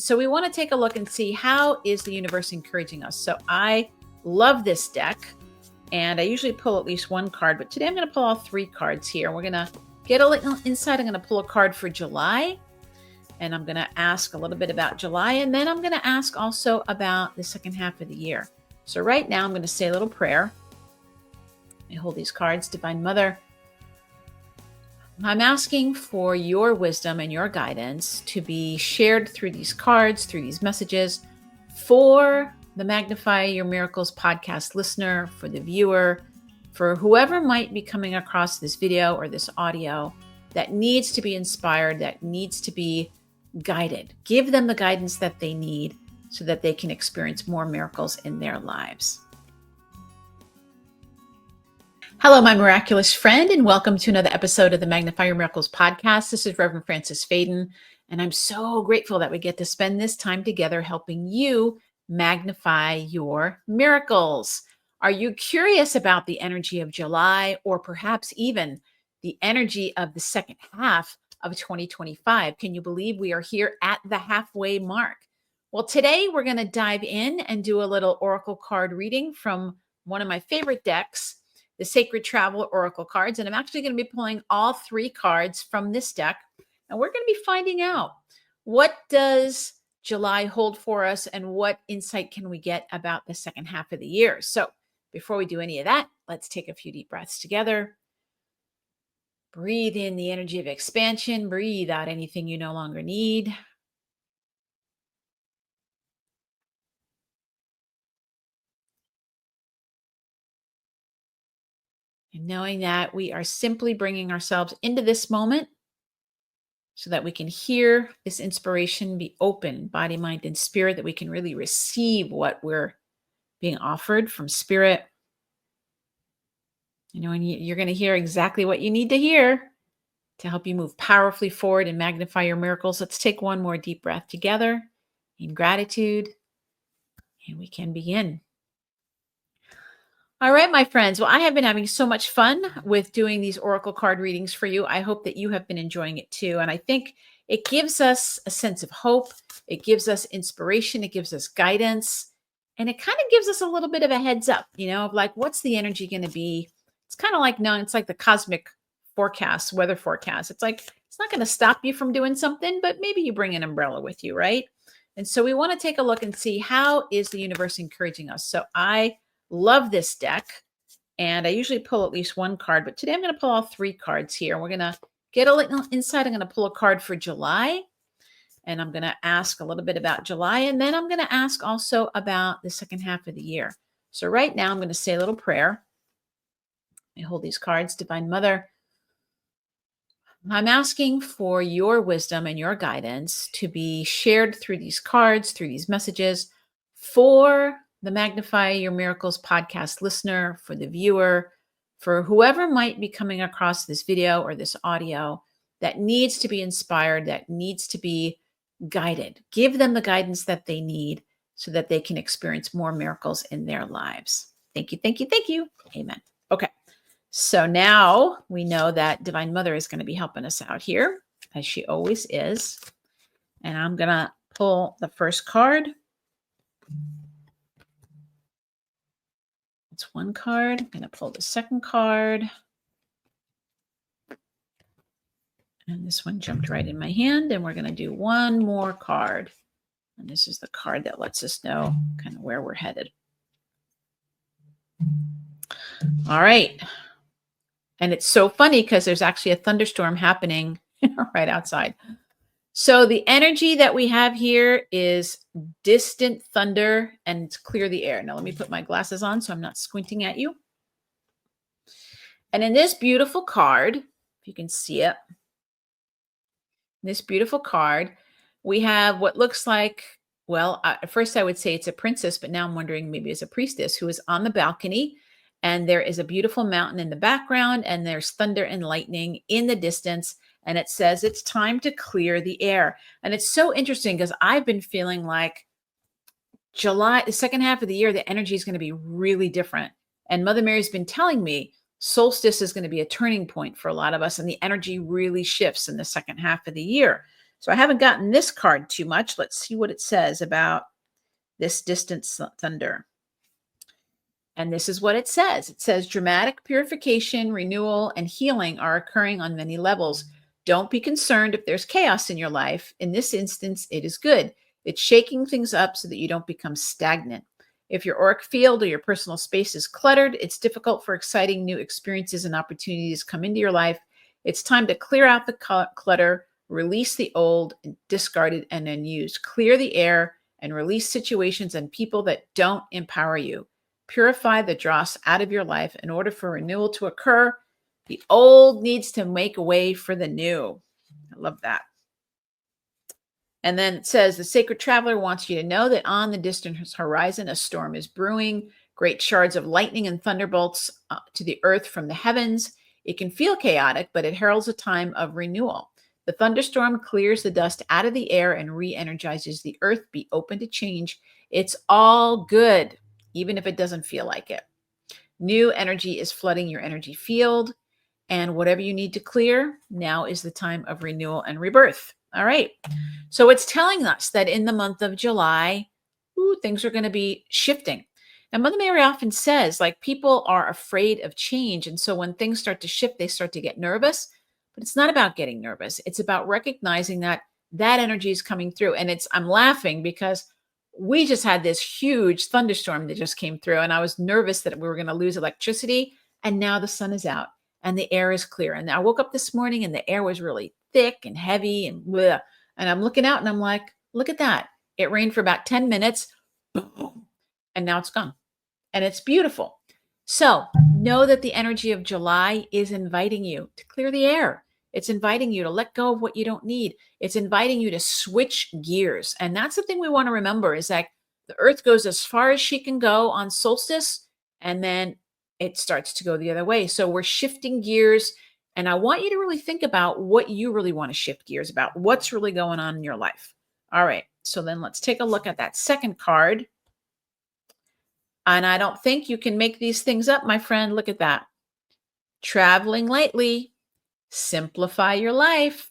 So we want to take a look and see how is the universe encouraging us. So I love this deck, and I usually pull at least one card, but today I'm going to pull all three cards here. We're going to get a little insight. I'm going to pull a card for July, and I'm going to ask a little bit about July, and then I'm going to ask also about the second half of the year. So right now I'm going to say a little prayer. I hold these cards. Divine Mother, I'm asking for your wisdom and your guidance to be shared through these cards, through these messages, for the Magnify Your Miracles podcast listener, for the viewer, for whoever might be coming across this video or this audio that needs to be inspired, that needs to be guided. Give them the guidance that they need so that they can experience more miracles in their lives. Hello, my miraculous friend, and welcome to another episode of the Magnify Your Miracles podcast. This is Reverend Frances Faden, and I'm so grateful that we get to spend this time together helping you magnify your miracles. Are you curious about the energy of July, or perhaps even the energy of the second half of 2025? Can you believe we are here at the halfway mark? Well, today we're going to dive in and do a little oracle card reading from one of my favorite decks, the Sacred Travel Oracle cards. And I'm actually going to be pulling all three cards from this deck. And we're going to be finding out, what does July hold for us and what insight can we get about the second half of the year? So before we do any of that, let's take a few deep breaths together. Breathe in the energy of expansion. Breathe out anything you no longer need. And knowing that we are simply bringing ourselves into this moment so that we can hear this inspiration, be open, body, mind, and spirit, that we can really receive what we're being offered from spirit. You know, and you're going to hear exactly what you need to hear to help you move powerfully forward and magnify your miracles. Let's take one more deep breath together in gratitude, and we can begin. All right, my friends. Well, I have been having so much fun with doing these oracle card readings for you. I hope that you have been enjoying it too. And I think it gives us a sense of hope. It gives us inspiration. It gives us guidance. And it kind of gives us a little bit of a heads up, of like, what's the energy going to be? It's kind of like, no, it's like the cosmic forecast, weather forecast. It's like, it's not going to stop you from doing something, but maybe you bring an umbrella with you, right? And so we want to take a look and see, how is the universe encouraging us? So I love this deck, and I usually pull at least one card, but today I'm going to pull all three cards here. We're going to get a little insight. I'm going to pull a card for July, and I'm going to ask a little bit about July, and then I'm going to ask also about the second half of the year. So right now I'm going to say a little prayer. I hold these cards. Divine Mother, I'm asking for your wisdom and your guidance to be shared through these cards, through these messages, for the Magnify Your Miracles podcast listener, for the viewer, for whoever might be coming across this video or this audio that needs to be inspired, that needs to be guided. Give them the guidance that they need so that they can experience more miracles in their lives. Thank you, thank you, thank you. Amen. Okay. So now we know that Divine Mother is going to be helping us out here, as she always is. And I'm going to pull the first card. It's one card. I'm going to pull the second card. And this one jumped right in my hand. And we're going to do one more card. And this is the card that lets us know kind of where we're headed. All right. And it's so funny because there's actually a thunderstorm happening right outside. So the energy that we have here is distant thunder, and it's clear the air. Now let me put my glasses on so I'm not squinting at you. And in this beautiful card, if you can see it, this beautiful card, we have what looks like, well, at first I would say it's a princess, but now I'm wondering maybe it's a priestess who is on the balcony. And there is a beautiful mountain in the background, and there's thunder and lightning in the distance. And it says it's time to clear the air. And it's so interesting because I've been feeling like July, the second half of the year, the energy is going to be really different. And Mother Mary's been telling me solstice is going to be a turning point for a lot of us. And the energy really shifts in the second half of the year. So I haven't gotten this card too much. Let's see what it says about this distant thunder. And this is what it says. It says dramatic purification, renewal, and healing are occurring on many levels. Don't be concerned if there's chaos in your life. In this instance, it is good. It's shaking things up so that you don't become stagnant. If your auric field or your personal space is cluttered, it's difficult for exciting new experiences and opportunities to come into your life. It's time to clear out the clutter, release the old, discarded, and unused. Clear the air and release situations and people that don't empower you. Purify the dross out of your life in order for renewal to occur. The old needs to make way for the new. I love that. And then it says the sacred traveler wants you to know that on the distant horizon, a storm is brewing. Great shards of lightning and thunderbolts to the earth from the heavens. It can feel chaotic, but it heralds a time of renewal. The thunderstorm clears the dust out of the air and re-energizes the earth. Be open to change. It's all good, even if it doesn't feel like it. New energy is flooding your energy field. And whatever you need to clear, now is the time of renewal and rebirth. All right. So it's telling us that in the month of July, things are going to be shifting. And Mother Mary often says, like, people are afraid of change. And so when things start to shift, they start to get nervous. But it's not about getting nervous. It's about recognizing that that energy is coming through. And I'm laughing because we just had this huge thunderstorm that just came through. And I was nervous that we were going to lose electricity. And now the sun is out and the air is clear. And I woke up this morning and the air was really thick and heavy and bleh. And I'm looking out and I'm like, look at that. It rained for about 10 minutes. Boom. And now it's gone. And it's beautiful. So know that the energy of July is inviting you to clear the air. It's inviting you to let go of what you don't need. It's inviting you to switch gears. And that's the thing we want to remember is that the earth goes as far as she can go on solstice, and then it starts to go the other way. So we're shifting gears. And I want you to really think about what you really want to shift gears about, what's really going on in your life. All right. So then let's take a look at that second card. And I don't think you can make these things up, my friend. Look at that. Traveling lightly. Simplify your life.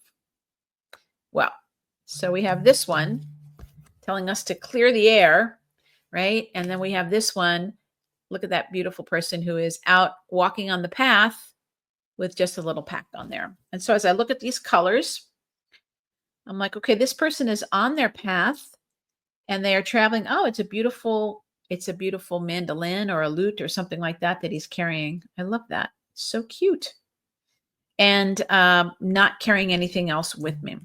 Well, so we have this one telling us to clear the air, right? And then we have this one. Look at that beautiful person who is out walking on the path with just a little pack on there. And so as I look at these colors, I'm like, okay, this person is on their path and they are traveling. Oh, it's a beautiful mandolin or a lute or something like that he's carrying. I love that. So cute. And not carrying anything else with me.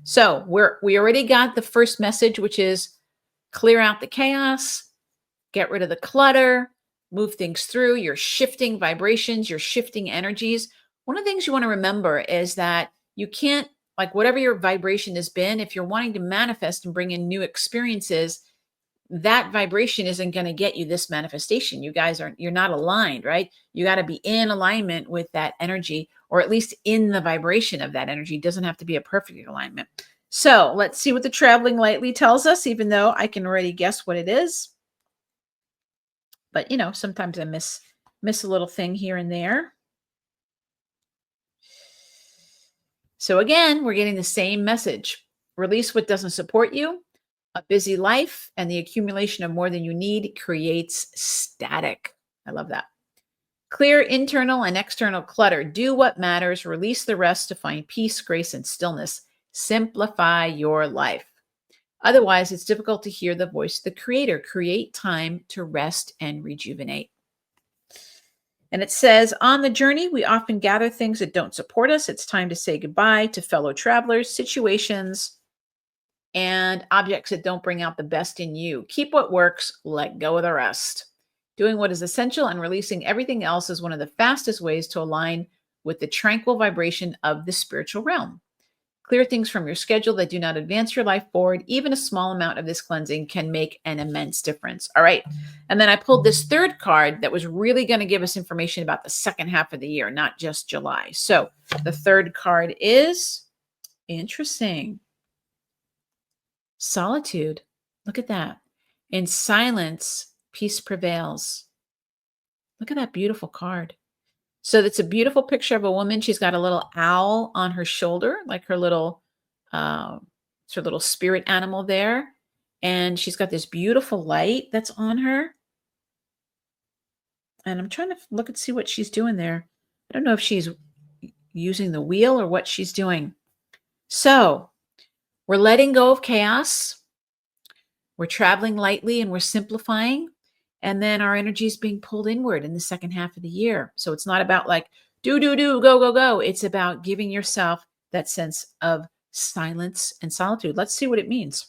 So we already got the first message, which is clear out the chaos, get rid of the clutter, move things through. You're shifting vibrations, you're shifting energies. One of the things you want to remember is that you can't, like, whatever your vibration has been, if you're wanting to manifest and bring in new experiences, that vibration isn't going to get you this manifestation. You're not aligned, right? You got to be in alignment with that energy, or at least in the vibration of that energy. It doesn't have to be a perfect alignment. So let's see what the traveling lightly tells us, even though I can already guess what it is. But, sometimes I miss a little thing here and there. So again, we're getting the same message. Release what doesn't support you. A busy life and the accumulation of more than you need creates static. I love that. Clear internal and external clutter. Do what matters. Release the rest to find peace, grace, and stillness. Simplify your life. Otherwise, it's difficult to hear the voice of the Creator. Create time to rest and rejuvenate. And it says, on the journey, we often gather things that don't support us. It's time to say goodbye to fellow travelers, situations, and objects that don't bring out the best in you. Keep what works, let go of the rest. Doing what is essential and releasing everything else is one of the fastest ways to align with the tranquil vibration of the spiritual realm. Clear things from your schedule that do not advance your life forward. Even a small amount of this cleansing can make an immense difference. All right. And then I pulled this third card that was really going to give us information about the second half of the year, not just July. So the third card is interesting. Solitude. Look at that. In silence, peace prevails. Look at that beautiful card. So that's a beautiful picture of a woman. She's got a little owl on her shoulder, like her little It's her little spirit animal there. And she's got this beautiful light that's on her. And I'm trying to look and see what she's doing there. I don't know if she's using the wheel or what she's doing. So we're letting go of chaos. We're traveling lightly and we're simplifying. And then our energy is being pulled inward in the second half of the year. So it's not about like, do, go, go, go. It's about giving yourself that sense of silence and solitude. Let's see what it means.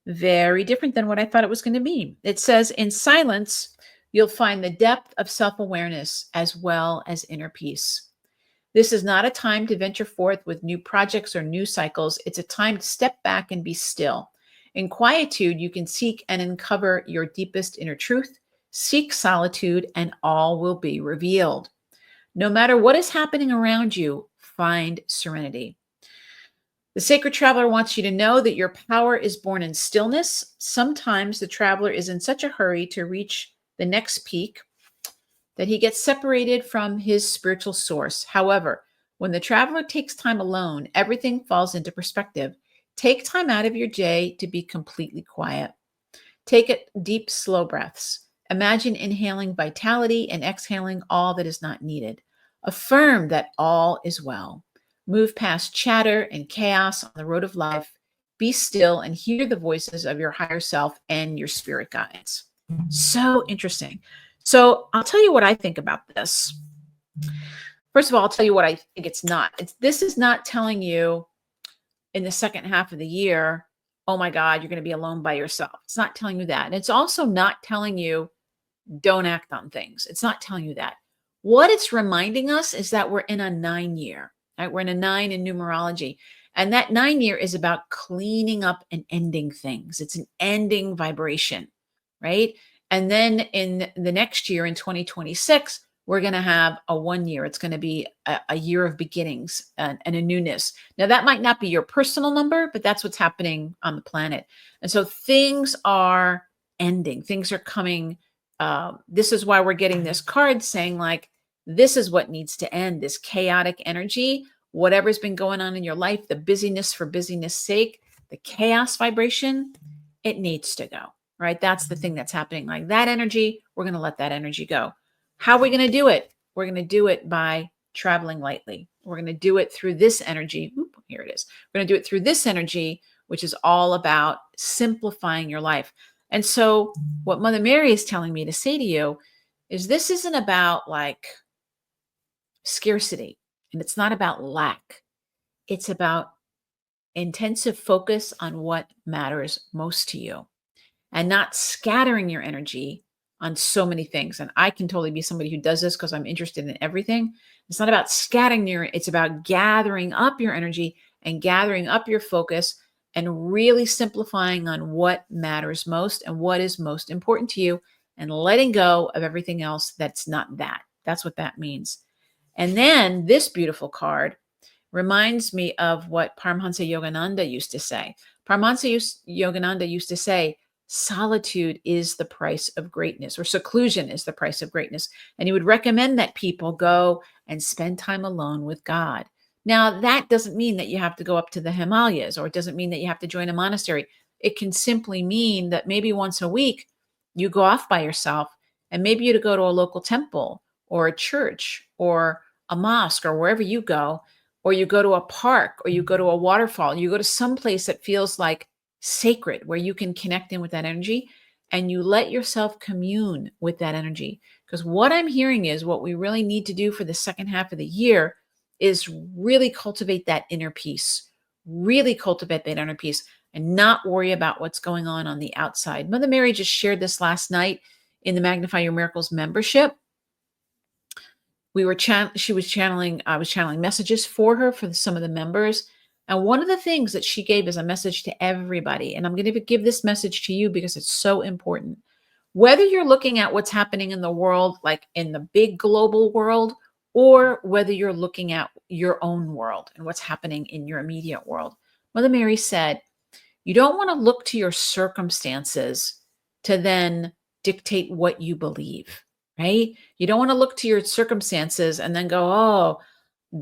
Very different than what I thought it was going to be. It says, in silence, you'll find the depth of self-awareness as well as inner peace. This is not a time to venture forth with new projects or new cycles. It's a time to step back and be still. In quietude, you can seek and uncover your deepest inner truth. Seek solitude, and all will be revealed. No matter what is happening around you, find serenity. The sacred traveler wants you to know that your power is born in stillness. Sometimes the traveler is in such a hurry to reach the next peak that he gets separated from his spiritual source. However, when the traveler takes time alone, everything falls into perspective. Take time out of your day to be completely quiet. Take it deep, slow breaths. Imagine inhaling vitality and exhaling all that is not needed. Affirm that all is well. Move past chatter and chaos on the road of life. Be still and hear the voices of your higher self and your spirit guides. So interesting. So I'll tell you what I think about this. First of all, I'll tell you what I think it's not. This is not telling you in the second half of the year, oh my God, you're going to be alone by yourself. It's not telling you that. And it's also not telling you don't act on things. It's not telling you that. What it's reminding us is that we're in a 9-year, right? We're in a 9 in numerology. And that 9-year is about cleaning up and ending things. It's an ending vibration, right? And then in the next year, in 2026, we're going to have a 1 year. It's going to be a year of beginnings and a newness. Now, that might not be your personal number, but that's what's happening on the planet. And so things are ending. Things are coming. This is why we're getting this card saying, like, this is what needs to end, this chaotic energy, whatever's been going on in your life, the busyness for busyness sake, the chaos vibration, it needs to go, right? That's the thing that's happening. Like that energy, we're going to let that energy go. How are we going to do it? We're going to do it by traveling lightly. We're going to do it through this energy. Oop, here it is. We're going to do it through this energy, which is all about simplifying your life. And so what Mother Mary is telling me to say to you is this isn't about like scarcity, and it's not about lack. It's about intensive focus on what matters most to you and not scattering your energy on so many things. And I can totally be somebody who does this because I'm interested in everything. It's not about scattering it's about gathering up your energy and gathering up your focus and really simplifying on what matters most and what is most important to you and letting go of everything else that's not that. That's what that means. And then this beautiful card reminds me of what Paramahansa Yogananda used to say. Paramahansa Yogananda used to say, solitude is the price of greatness, or seclusion is the price of greatness. And he would recommend that people go and spend time alone with God. Now, that doesn't mean that you have to go up to the Himalayas, or it doesn't mean that you have to join a monastery. It can simply mean that maybe once a week you go off by yourself, and maybe you go to a local temple or a church or a mosque or wherever you go, or you go to a park, or you go to a waterfall, you go to some place that feels like sacred, where you can connect in with that energy and you let yourself commune with that energy. Because what I'm hearing is what we really need to do for the second half of the year is really cultivate that inner peace, and not worry about what's going on the outside. Mother Mary just shared this last night in the Magnify Your Miracles membership. I was channeling messages for her for some of the members. And one of the things that she gave as a message to everybody, and I'm going to give this message to you because it's so important. Whether you're looking at what's happening in the world, like in the big global world, or whether you're looking at your own world and what's happening in your immediate world, Mother Mary said, you don't want to look to your circumstances to then dictate what you believe. Right? You don't want to look to your circumstances and then go, oh,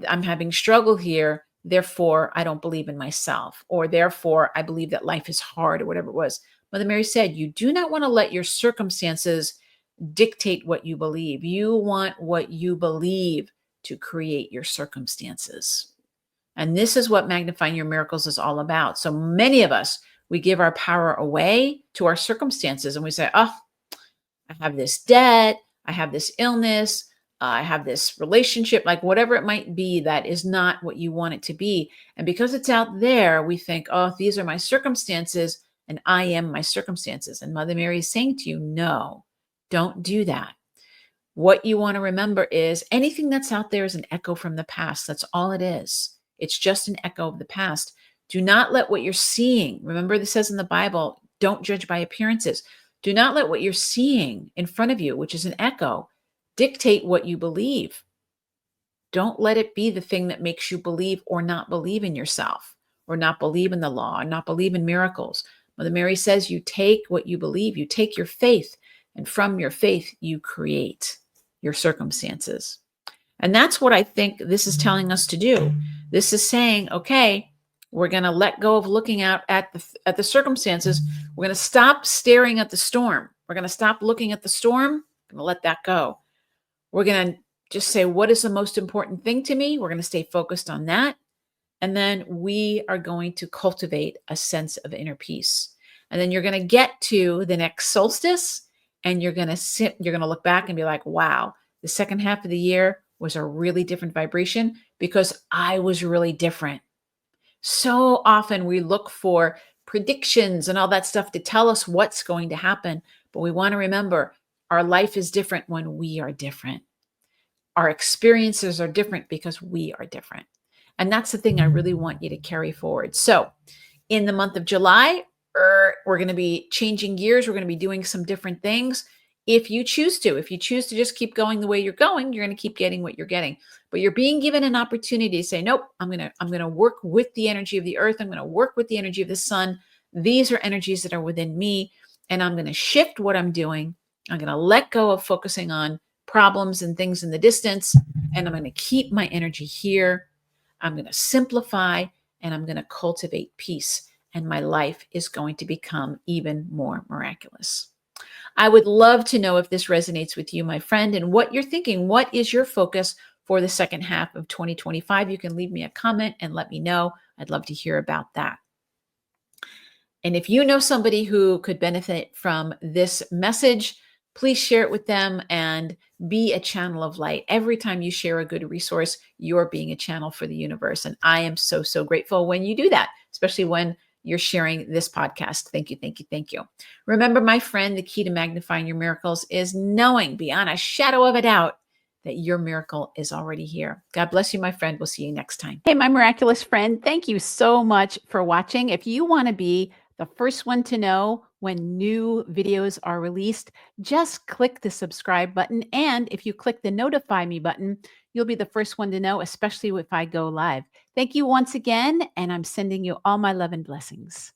I'm having struggle here. therefore I don't believe in myself, or therefore I believe that life is hard, or whatever it was. Mother Mary said, you do not want to let your circumstances dictate what you believe. You want what you believe to create your circumstances. And this is what magnifying your miracles is all about. So many of us, we give our power away to our circumstances and we say, oh, I have this debt, I have this illness, I have this relationship, like whatever it might be, that is not what you want it to be. And because it's out there, we think, oh, these are my circumstances and I am my circumstances. And Mother Mary is saying to you, no, don't do that. What you want to remember is anything that's out there is an echo from the past. That's all it is. It's just an echo of the past. Do not let what you're seeing, remember this says in the Bible, don't judge by appearances. Do not let what you're seeing in front of you, which is an echo, dictate what you believe. Don't let it be the thing that makes you believe or not believe in yourself, or not believe in the law, or not believe in miracles. Mother Mary says you take what you believe, you take your faith, and from your faith, you create your circumstances. And that's what I think this is telling us to do. This is saying, okay, we're going to let go of looking out at the circumstances. We're going to stop staring at the storm. We're going to stop looking at the storm. We're going to let that go. We're going to just say, what is the most important thing to me? We're going to stay focused on that. And then we are going to cultivate a sense of inner peace. And then you're going to get to the next solstice and you're going to look back and be like, wow, the second half of the year was a really different vibration because I was really different. So often we look for predictions and all that stuff to tell us what's going to happen. But we want to remember our life is different when we are different. Our experiences are different because we are different. And that's the thing I really want you to carry forward. So in the month of July, we're going to be changing gears. We're going to be doing some different things. If you choose to just keep going the way you're going, you're going to keep getting what you're getting. But you're being given an opportunity to say, nope, I'm going to work with the energy of the earth. I'm going to work with the energy of the sun. These are energies that are within me. And I'm going to shift what I'm doing. I'm going to let go of focusing on problems and things in the distance. And I'm going to keep my energy here. I'm going to simplify and I'm going to cultivate peace. And my life is going to become even more miraculous. I would love to know if this resonates with you, my friend, and what you're thinking. What is your focus for the second half of 2025? You can leave me a comment and let me know. I'd love to hear about that. And if you know somebody who could benefit from this message, please share it with them and be a channel of light. Every time you share a good resource, you're being a channel for the universe. And I am so, so grateful when you do that, especially when you're sharing this podcast. Thank you, thank you, thank you. Remember, my friend, the key to magnifying your miracles is knowing beyond a shadow of a doubt that your miracle is already here. God bless you, my friend. We'll see you next time. Hey, my miraculous friend, thank you so much for watching. If you want to be the first one to know when new videos are released, just click the subscribe button. And if you click the notify me button, you'll be the first one to know, especially if I go live. Thank you once again, and I'm sending you all my love and blessings.